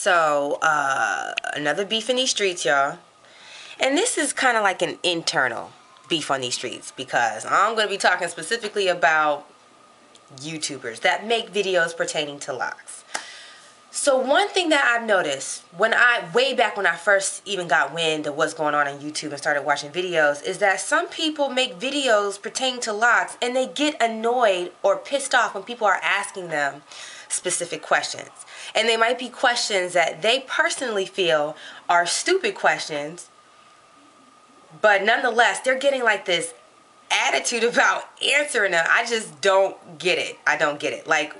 So, another beef in these streets, y'all. And this is kind of like an internal beef on these streets because I'm going to be talking specifically about YouTubers that make videos pertaining to locks. So one thing that I've noticed way back when I first even got wind of what's going on YouTube and started watching videos is that some people make videos pertaining to locks and they get annoyed or pissed off when people are asking them specific questions. And they might be questions that they personally feel are stupid questions, but nonetheless, they're getting like this attitude about answering them. I just don't get it. I don't get it. Like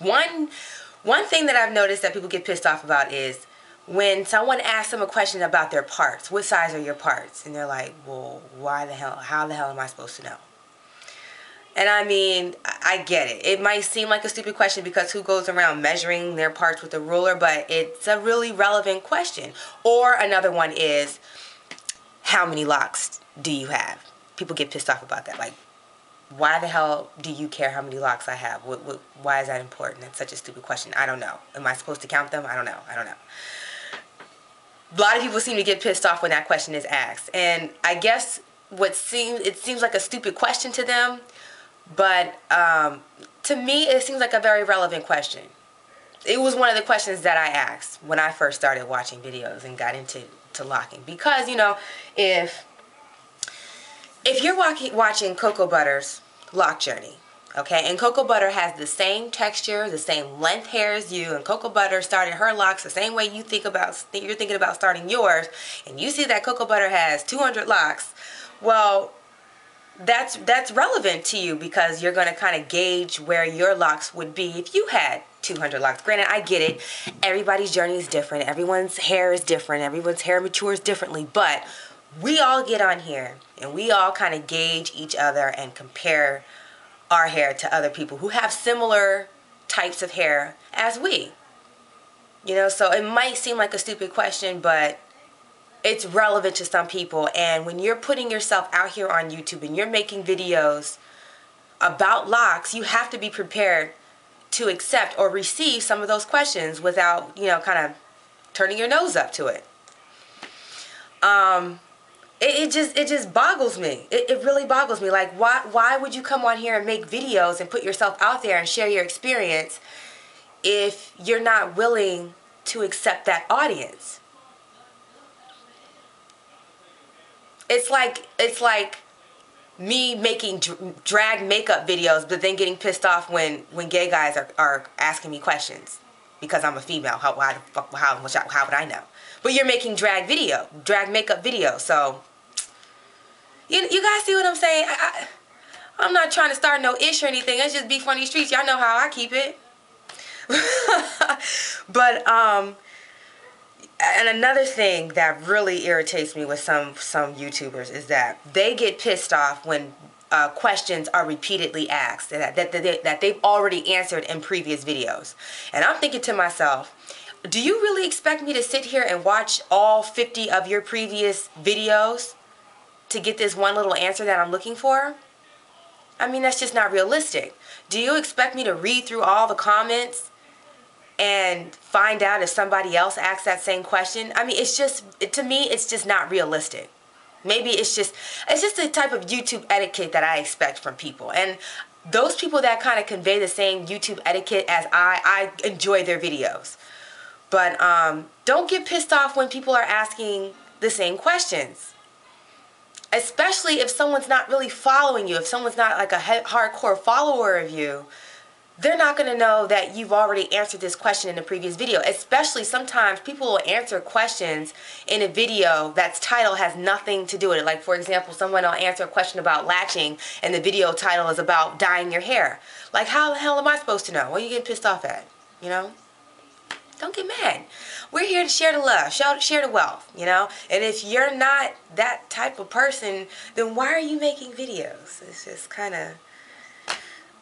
one thing that I've noticed that people get pissed off about is when someone asks them a question about their parts. What size are your parts? And they're like, well, how the hell am I supposed to know? And I mean, I get it. It might seem like a stupid question because who goes around measuring their parts with a ruler, but it's a really relevant question. Or another one is, how many locks do you have? People get pissed off about that. Like, why the hell do you care how many locks I have? Why is that important? That's such a stupid question. I don't know. Am I supposed to count them? I don't know. A lot of people seem to get pissed off when that question is asked. And I guess it seems like a stupid question to them, but to me it seems like a very relevant question. It was one of the questions that I asked when I first started watching videos and got into locking. Because, you know, if you're watching Cocoa Butter's lock journey, okay, and Cocoa Butter has the same texture, the same length hair as you, and Cocoa Butter started her locks the same way you're thinking about starting yours, and you see that Cocoa Butter has 200 locks, well, that's relevant to you because you're going to kind of gauge where your locks would be if you had 200 locks. Granted, I get it. Everybody's journey is different. Everyone's hair is different. Everyone's hair matures differently. But we all get on here and we all kind of gauge each other and compare our hair to other people who have similar types of hair as we. You know, so it might seem like a stupid question, but it's relevant to some people. And when you're putting yourself out here on YouTube and you're making videos about locks, you have to be prepared to accept or receive some of those questions without, you know, kind of turning your nose up to it. It just boggles me. It really boggles me. Like, why would you come on here and make videos and put yourself out there and share your experience if you're not willing to accept that audience? It's like me making drag makeup videos, but then getting pissed off when gay guys are asking me questions because I'm a female. How would I know? But you're making drag makeup video. So you guys see what I'm saying? I'm not trying to start no ish or anything. It's just beef on these streets. Y'all know how I keep it. But and another thing that really irritates me with some YouTubers is that they get pissed off when questions are repeatedly asked that they've already answered in previous videos. And I'm thinking to myself, do you really expect me to sit here and watch all 50 of your previous videos to get this one little answer that I'm looking for? I mean, that's just not realistic. Do you expect me to read through all the comments and find out if somebody else asks that same question? I mean, to me, it's just not realistic. Maybe it's just the type of YouTube etiquette that I expect from people. And those people that kind of convey the same YouTube etiquette as I enjoy their videos. But don't get pissed off when people are asking the same questions. Especially if someone's not really following you, if someone's not like a hardcore follower of you, they're not going to know that you've already answered this question in the previous video. Especially sometimes people will answer questions in a video that's title has nothing to do with it. Like, for example, someone will answer a question about latching and the video title is about dyeing your hair. Like, how the hell am I supposed to know? What are you getting pissed off at? You know? Don't get mad. We're here to share the love, share the wealth, you know? And if you're not that type of person, then why are you making videos? It's just kind of,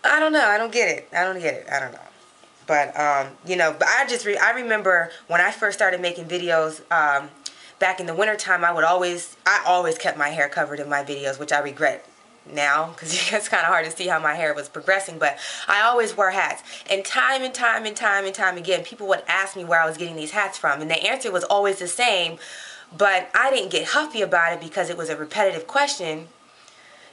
I don't know. I don't get it. I don't know. But, you know, but I remember when I first started making videos back in the wintertime, I always kept my hair covered in my videos, which I regret now because it's kind of hard to see how my hair was progressing, but I always wore hats. And time and time and time and time again, people would ask me where I was getting these hats from, and the answer was always the same, but I didn't get huffy about it because it was a repetitive question.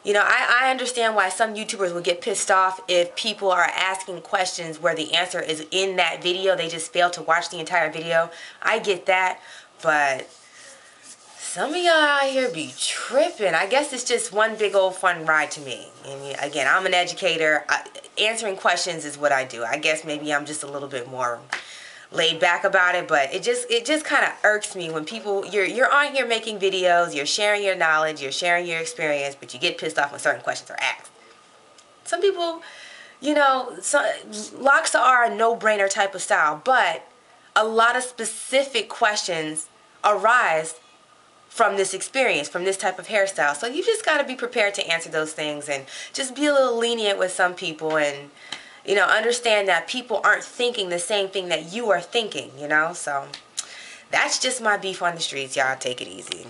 You know, I understand why some YouTubers would get pissed off if people are asking questions where the answer is in that video. They just fail to watch the entire video. I get that, but some of y'all out here be tripping. I guess it's just one big old fun ride to me. And again, I'm an educator. Answering questions is what I do. I guess maybe I'm just a little bit more laid back about it, but it just kind of irks me when people, you're on here making videos, you're sharing your knowledge, you're sharing your experience, but you get pissed off when certain questions are asked. Some people, you know, locks are a no-brainer type of style, but a lot of specific questions arise from this experience, from this type of hairstyle. So you just got to be prepared to answer those things and just be a little lenient with some people, and you know, understand that people aren't thinking the same thing that you are thinking, you know. So that's just my beef on the streets, y'all. Take it easy.